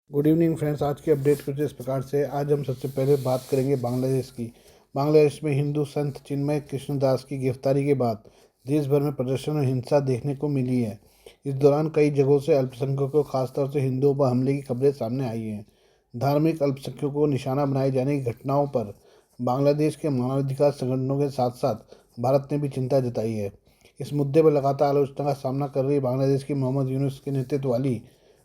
Good evening friends. आज की update कुछ इस प्रकार से। आज हम सबसे पहले बात करेंगे बांग्लादेश की। बांग्लादेश में हिंदू संत चिन्मय कृष्णदास की गिरफ्तारी के बाद देश भर में प्रदर्शन और हिंसा देखने को मिली है। इस दौरान कई जगहों से अल्पसंख्यकों, खासतौर से हिंदुओं पर हमले की खबरें सामने आई हैं। धार्मिक अल्पसंख्यकों को निशाना बनाए जाने की घटनाओं पर बांग्लादेश के मानवाधिकार संगठनों के साथ साथ भारत ने भी चिंता जताई है। इस मुद्दे पर लगातार आलोचना का सामना कर रही बांग्लादेश की मोहम्मद यूनुस के नेतृत्व वाली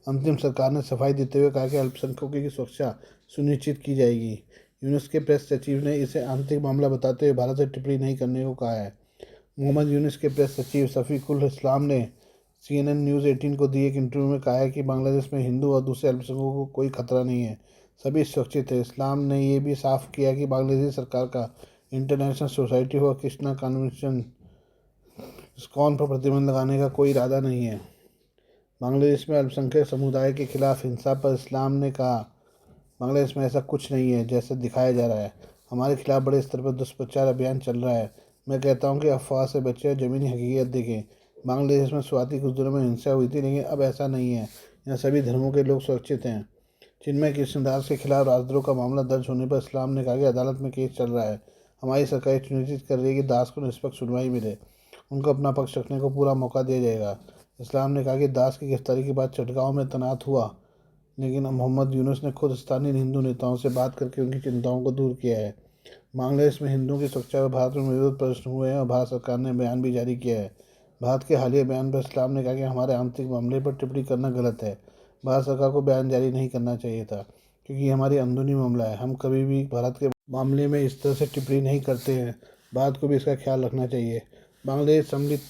अंतिम सरकार ने सफाई देते हुए कहा कि अल्पसंख्यकों की सुरक्षा सुनिश्चित की जाएगी। यूनुस के प्रेस सचिव ने इसे आंतरिक मामला बताते हुए भारत से टिप्पणी नहीं करने को कहा है। मोहम्मद यूनुस के प्रेस सचिव शफीकुल इस्लाम ने CNN न्यूज़ 18 को दिए एक इंटरव्यू में कहा है कि बांग्लादेश में हिंदू और दूसरे अल्पसंख्यकों को कोई खतरा नहीं है, सभी सुरक्षित है। इस्लाम ने यह भी साफ किया कि बांग्लादेशी सरकार का international society for Krishna convention ISKCON पर प्रतिबंध लगाने का कोई इरादा नहीं है। बांग्लादेश में अल्पसंख्यक समुदाय के खिलाफ हिंसा पर इस्लाम ने कहा, बांग्लादेश में ऐसा कुछ नहीं है जैसा दिखाया जा रहा है। हमारे खिलाफ बड़े स्तर पर दुष्प्रचार अभियान चल रहा है। मैं कहता हूं कि अफवाह से बचे और ज़मीनी हकीकत देखें। बांग्लादेश में शुरुआती कुछ दिनों में हिंसा हुई थी, लेकिन अब ऐसा नहीं है। यहाँ सभी धर्मों के लोग सुरक्षित हैं। चिन्मय कृष्णदास के खिलाफ राजद्रोह का मामला दर्ज होने पर इस्लाम ने कहा कि अदालत में केस चल रहा है। हमारी सरकार सुनिश्चित कर रही है कि दास को निष्पक्ष सुनवाई मिले, उनको अपना पक्ष रखने को पूरा मौका दिया जाएगा। इस्लाम ने कहा कि दास की गिरफ्तारी के बाद चटगांव में तैनात हुआ, लेकिन मोहम्मद यूनुस ने खुद स्थानीय हिंदू नेताओं से बात करके उनकी चिंताओं को दूर किया है। बांग्लादेश में हिंदुओं की सुरक्षा पर भारत में विरोध प्रदर्शन हुए हैं और भारत सरकार ने बयान भी जारी किया है। भारत के हालिया बयान पर इस्लाम ने कहा कि हमारे आंतरिक मामले पर टिप्पणी करना गलत है। भारत सरकार को बयान जारी नहीं करना चाहिए था, क्योंकि ये हमारी अंदरूनी मामला है। हम कभी भी भारत के मामले में इस तरह से टिप्पणी नहीं करते हैं। भारत को भी इसका ख्याल रखना चाहिए। बांग्लादेश सम्मिलित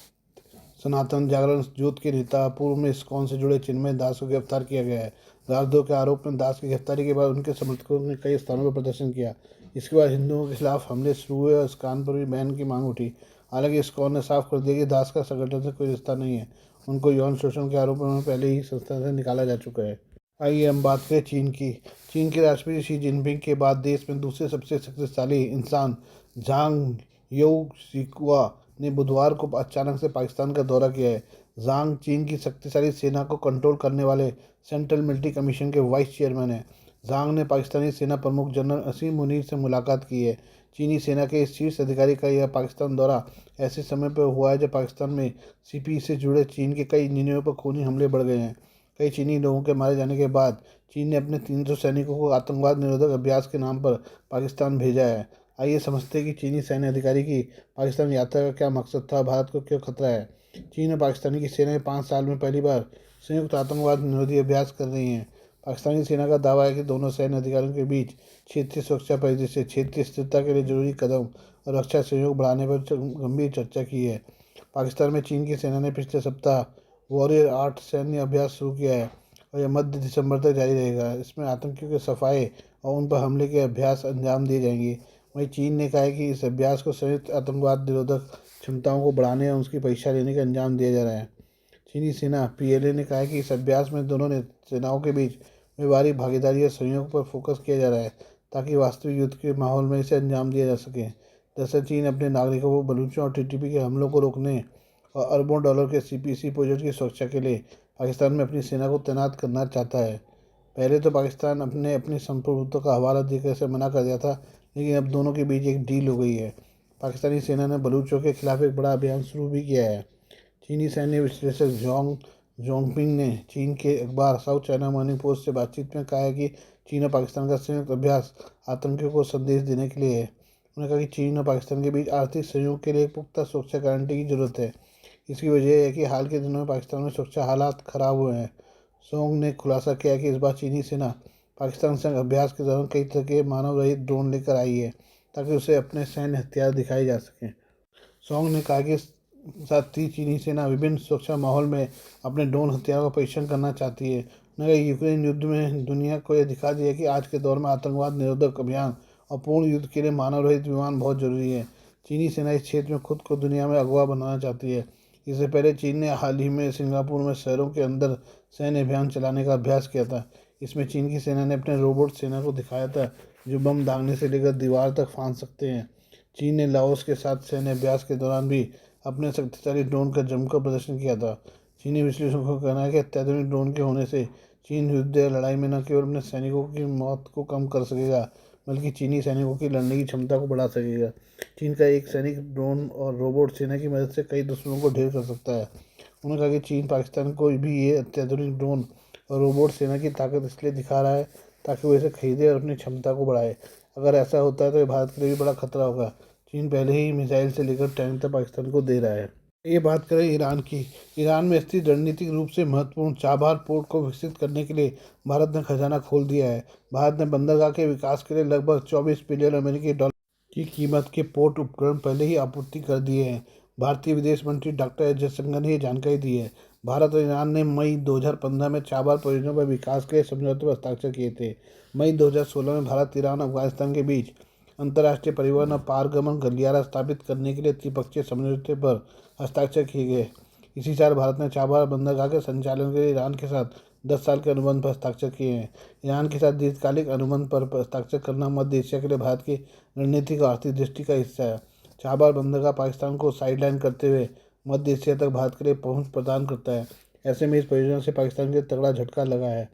सनातन जागरण जुट के नेता पूर्व में इस्कॉन से जुड़े चिन्मय दास को गिरफ्तार किया गया है। राजद्रोह के आरोप में दास की गिरफ्तारी के बाद उनके समर्थकों ने कई स्थानों पर प्रदर्शन किया। इसके बाद हिंदुओं के खिलाफ हमले शुरू हुए और इस्कॉन पर भी बैन की मांग उठी। हालांकि इस्कॉन ने साफ कर दिया कि दास का संगठन से कोई रिश्ता नहीं है। उनको यौन शोषण के आरोपों में पहले ही संस्था से निकाला जा चुका है। आइए हम बात करें चीन की। चीन के राष्ट्रपति शी जिनपिंग के बाद देश में दूसरे सबसे शक्तिशाली इंसान झांग योशिकुआ ने बुधवार को अचानक से पाकिस्तान का दौरा किया है। जांग चीन की शक्तिशाली सेना को कंट्रोल करने वाले सेंट्रल मिलिट्री कमीशन के वाइस चेयरमैन हैं। जांग ने पाकिस्तानी सेना प्रमुख जनरल असीम मुनीर से मुलाकात की है। चीनी सेना के इस शीर्ष अधिकारी का यह पाकिस्तान दौरा ऐसे समय पर हुआ है जब पाकिस्तान में CPE से जुड़े चीन के कई इंजीनियरों पर खूनी हमले बढ़ गए हैं। कई चीनी लोगों के मारे जाने के बाद चीन ने अपने 300 सैनिकों को आतंकवाद निरोधक अभ्यास के नाम पर पाकिस्तान भेजा है। आइए समझते हैं कि चीनी सैन्य अधिकारी की पाकिस्तान यात्रा का क्या मकसद था, भारत को क्यों खतरा है। चीन और पाकिस्तान की सेनाएं 5 साल में पहली बार संयुक्त आतंकवाद निरोधी अभ्यास कर रही हैं। पाकिस्तानी सेना का दावा है कि दोनों सैन्य अधिकारियों के बीच क्षेत्रीय सुरक्षा परिदृश्य, क्षेत्रीय स्थिरता के लिए जरूरी कदम और रक्षा सहयोग बढ़ाने पर गंभीर चर्चा की है। पाकिस्तान में चीन की सेना ने पिछले सप्ताह वॉरियर 8 सैन्य अभ्यास शुरू किया है और यह मध्य दिसंबर तक जारी रहेगा। इसमें आतंकियों के सफाए और उन पर हमले के अभ्यास अंजाम दिए जाएंगे। वहीं चीन ने कहा है कि इस अभ्यास को संयुक्त आतंकवाद निरोधक क्षमताओं को बढ़ाने और उसकी परीक्षा लेने का अंजाम दिया जा रहा है। चीनी सेना PLA ने कहा है कि इस अभ्यास में दोनों सेनाओं के बीच व्यवहारिक भागीदारी और सहयोग पर फोकस किया जा रहा है, ताकि वास्तविक युद्ध के माहौल में इसे अंजाम दिया जा सके। दरअसल चीन अपने नागरिकों को बलूचियों और TTP के हमलों को रोकने और अरबों डॉलर के CPC प्रोजेक्ट की सुरक्षा के लिए पाकिस्तान में अपनी सेना को तैनात करना चाहता है। पहले तो पाकिस्तान अपने अपनी संप्रभुत्व का हवाला देकर से मना कर दिया था, लेकिन अब दोनों के बीच एक डील हो गई है। पाकिस्तानी सेना ने बलूचों के खिलाफ एक बड़ा अभियान शुरू भी किया है। चीनी सैन्य विश्लेषक जोंगपिंग ने चीन के अखबार साउथ चाइना मॉर्निंग पोस्ट से बातचीत में कहा है कि चीन और पाकिस्तान का संयुक्त अभ्यास आतंकियों को संदेश देने के लिए है। उन्होंने कहा कि चीन और पाकिस्तान के बीच आर्थिक सहयोग के लिए एक पुख्ता सुरक्षा गारंटी की जरूरत है। इसकी वजह है कि हाल के दिनों में पाकिस्तान में सुरक्षा हालात खराब हुए हैं। सोंग ने खुलासा किया कि इस बार चीनी सेना पाकिस्तान संग अभ्यास के दौरान कई तरह के मानव रहित ड्रोन लेकर आई है, ताकि उसे अपने सैन्य हथियार दिखाए जा सकें। सोंग ने कहा कि साथ ही चीनी सेना विभिन्न सुरक्षा माहौल में अपने ड्रोन हथियारों का परीक्षण करना चाहती है। उन्होंने यूक्रेन युद्ध में दुनिया को यह दिखा दिया कि आज के दौर में आतंकवाद निरोधक अभियान और पूर्ण युद्ध के लिए मानव रहित विमान बहुत जरूरी है। चीनी सेना इस क्षेत्र में खुद को दुनिया में अगवा बनाना चाहती है। इससे पहले चीन ने हाल ही में सिंगापुर में शहरों के अंदर सैन्य अभियान चलाने का अभ्यास किया था। इसमें चीन की सेना ने अपने रोबोट सेना को दिखाया था, जो बम दागने से लेकर दीवार तक फांद सकते हैं। चीन ने लाओस के साथ सैन्य अभ्यास के दौरान भी अपने शक्तिशाली ड्रोन का जमकर प्रदर्शन किया था। चीनी विश्लेषकों का कहना है कि अत्याधुनिक ड्रोन के होने से चीन युद्ध या लड़ाई में न केवल अपने सैनिकों की मौत को कम कर सकेगा बल्कि चीनी सैनिकों की लड़ने की क्षमता को बढ़ा सकेगा। चीन का एक सैनिक ड्रोन और रोबोट सेना की मदद से कई दुश्मनों को ढेर कर सकता है। उन्होंने कहा कि चीन पाकिस्तान को भी ये अत्याधुनिक ड्रोन और रोबोट सेना की ताकत इसलिए दिखा रहा है ताकि वो इसे खरीदे और अपनी क्षमता को बढ़ाए। अगर ऐसा होता है तो ये भारत के लिए भी बड़ा खतरा होगा। चीन पहले ही मिसाइल से लेकर टैंक तक पाकिस्तान को दे रहा है। ये बात करें ईरान की। ईरान में स्थित रणनीतिक रूप से महत्वपूर्ण चाबहार पोर्ट को विकसित करने के लिए भारत ने खजाना खोल दिया है। भारत ने बंदरगाह के विकास के लिए लगभग 24 बिलियन अमेरिकी डॉलर की कीमत के पोर्ट उपकरण पहले ही आपूर्ति कर दिए हैं। भारतीय विदेश मंत्री डॉक्टर एस जयशंकर ने ये जानकारी दी है। भारत और ईरान ने मई 2015 में चाबहार परियोजना पर विकास के लिए समझौते पर हस्ताक्षर किए थे। मई 2016 में भारत, ईरान और अफगानिस्तान के बीच अंतर्राष्ट्रीय परिवहन और पारगमन गलियारा स्थापित करने के लिए त्रिपक्षीय समझौते पर हस्ताक्षर किए गए। इसी साल भारत ने चाबहार बंदरगाह के संचालन के लिए ईरान के साथ 10 साल के अनुबंध पर हस्ताक्षर किए हैं। ईरान के साथ दीर्घकालिक अनुबंध पर हस्ताक्षर करना मध्य एशिया के लिए भारत की रणनीतिक और आर्थिक दृष्टि का हिस्सा है। चाबहार बंदरगाह पाकिस्तान को साइडलाइन करते हुए मध्य एशिया तक भारत के लिए पहुंच प्रदान करता है। ऐसे में इस परियोजना से पाकिस्तान के लिए तगड़ा झटका लगा है।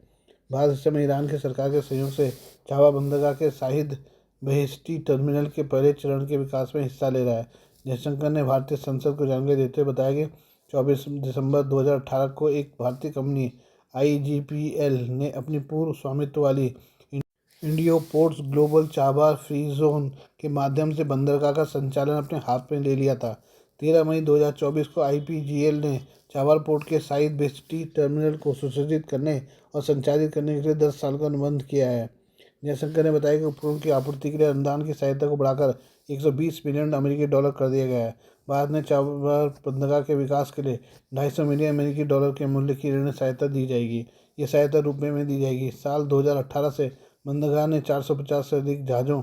भारत इस समय ईरान की सरकार के सहयोग से चाबहार बंदरगाह के शाहिद बहिश्ती टर्मिनल के पहले चरण के विकास में हिस्सा ले रहा है। जयशंकर ने भारतीय संसद को जानकारी देते हुए बताया कि 24 दिसंबर 2018 को एक भारतीय कंपनी IGPL ने अपनी पूर्व स्वामित्व वाली Indo ports global Chabahar free zone के माध्यम से बंदरगाह का संचालन अपने हाथ में ले लिया था। 13 मई 2024 को IPGL ने चाबहार पोर्ट के शाहिद बेहिश्ती टर्मिनल को सुसज्जित करने और संचालित करने के लिए 10 साल का अनुबंध किया है। जयशंकर ने बताया कि उपकरण की आपूर्ति के लिए अनुदान की सहायता को बढ़ाकर 120 मिलियन अमेरिकी डॉलर कर दिया गया है। भारत ने चाबहार बंदरगाह के विकास के लिए 250 मिलियन अमेरिकी डॉलर के मूल्य की ऋण सहायता दी जाएगी। ये सहायता रुपये में दी जाएगी। साल 2018 से बंदरगाह ने 450 से अधिक जहाज़ों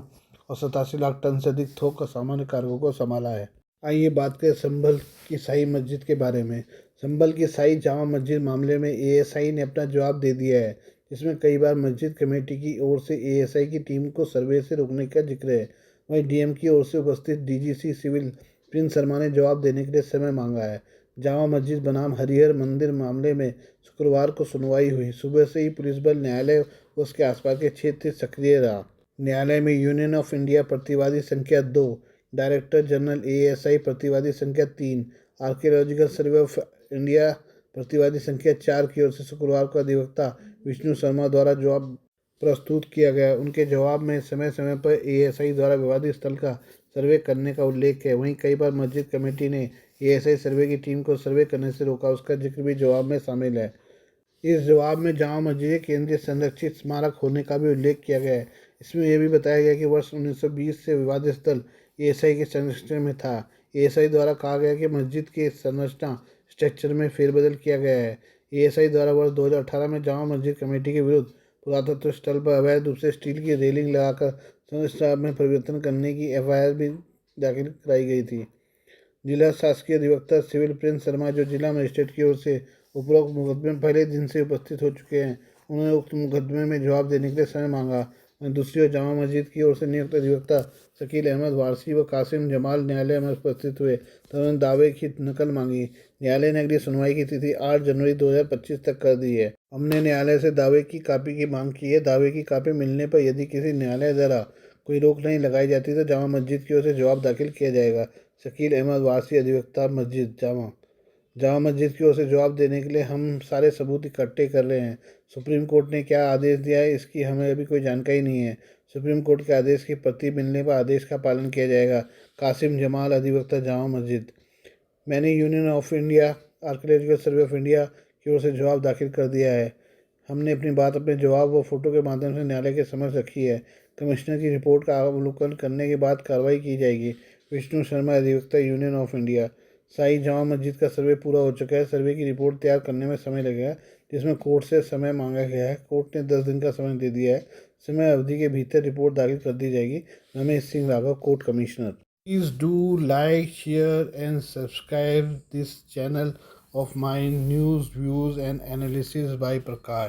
और 87 लाख टन से अधिक थोक और सामान्य कार्गो को संभाला है। आइए बात करें संभल की शाही मस्जिद के बारे में। संभल की शाही जामा मस्जिद मामले में ASI ने अपना जवाब दे दिया है, जिसमें कई बार मस्जिद कमेटी की ओर से ASI की टीम को सर्वे से रोकने का जिक्र है। वहीं DM की ओर से उपस्थित DGC सिविल प्रिंस शर्मा ने जवाब देने के लिए समय मांगा है। जामा मस्जिद बनाम हरिहर मंदिर मामले में शुक्रवार को सुनवाई हुई। सुबह से ही पुलिस बल न्यायालय और उसके आसपास के क्षेत्र सक्रिय रहा। न्यायालय में यूनियन ऑफ इंडिया प्रतिवादी संख्या 2, डायरेक्टर जनरल ASI प्रतिवादी संख्या 3, आर्कियोलॉजिकल सर्वे ऑफ इंडिया प्रतिवादी संख्या 4 की ओर से शुक्रवार को अधिवक्ता विष्णु शर्मा द्वारा जवाब प्रस्तुत किया गया। उनके जवाब में समय समय पर ASI द्वारा विवादित स्थल का सर्वे करने का उल्लेख है। वहीं कई बार मस्जिद कमेटी ने ASI सर्वे की टीम को सर्वे करने से रोका, उसका जिक्र भी जवाब में शामिल है। इस जवाब में जामा मस्जिद केंद्रीय संरक्षित स्मारक होने का भी उल्लेख किया गया है। इसमें यह भी बताया गया कि वर्ष 1920 से विवादित स्थल ASI के संरक्षण में था। ASI द्वारा कहा गया कि मस्जिद के संरचना स्ट्रक्चर में फेरबदल किया गया है। ASI द्वारा वर्ष 2018 में जामा मस्जिद कमेटी के विरुद्ध पुरातत्व स्थल पर अवैध रूप से स्टील की रेलिंग लगाकर संरचना में परिवर्तन करने की FIR भी दाखिल कराई गई थी। जिला शासकीय अधिवक्ता सिविल प्रिंस शर्मा, जो जिला मजिस्ट्रेट की ओर से उपरोक्त मुकदमे में पहले दिन से उपस्थित हो चुके हैं, उन्होंने उक्त मुकदमे में जवाब देने के लिए समय मांगा। वहीं दूसरी ओर जामा मस्जिद की ओर से नियुक्त अधिवक्ता शकील अहमद वारसी व कासिम जमाल न्यायालय में उपस्थित हुए तो उन्होंने दावे की नकल मांगी। न्यायालय ने अगली सुनवाई की तिथि 8 जनवरी 2025 तक कर दी है। हमने न्यायालय से दावे की कापी की मांग की है। दावे की कापी मिलने पर यदि किसी न्यायालय द्वारा कोई रोक नहीं लगाई जाती तो जामा मस्जिद की ओर से जवाब दाखिल किया जाएगा। शकील अहमद वारसी, अधिवक्ता मस्जिद जामा मस्जिद की ओर से जवाब देने के लिए हम सारे सबूत इकट्ठे कर रहे हैं। सुप्रीम कोर्ट ने क्या आदेश दिया है इसकी हमें अभी कोई जानकारी नहीं है। सुप्रीम कोर्ट के आदेश की प्रति मिलने पर आदेश का पालन किया जाएगा। कासिम जमाल, अधिवक्ता जामा मस्जिद। मैंने union of India archaeological survey of India की ओर से जवाब दाखिल कर दिया है। हमने अपनी बात अपने जवाब व फोटो के माध्यम से न्यायालय के समक्ष रखी है। कमिश्नर की रिपोर्ट का अवलोकन करने के बाद कार्रवाई की जाएगी। विष्णु शर्मा, अधिवक्ता, यूनियन ऑफ इंडिया। शाही जामा मस्जिद का सर्वे पूरा हो चुका है। सर्वे की रिपोर्ट तैयार करने में समय लगेगा, जिसमें कोर्ट से समय मांगा गया है। कोर्ट ने 10 दिन का समय दे दिया है। समय अवधि के भीतर रिपोर्ट दाखिल कर दी जाएगी। Ramesh Singh Raghav, court commissioner. Please do like, share and subscribe this channel of my news, views and analysis by Prakash.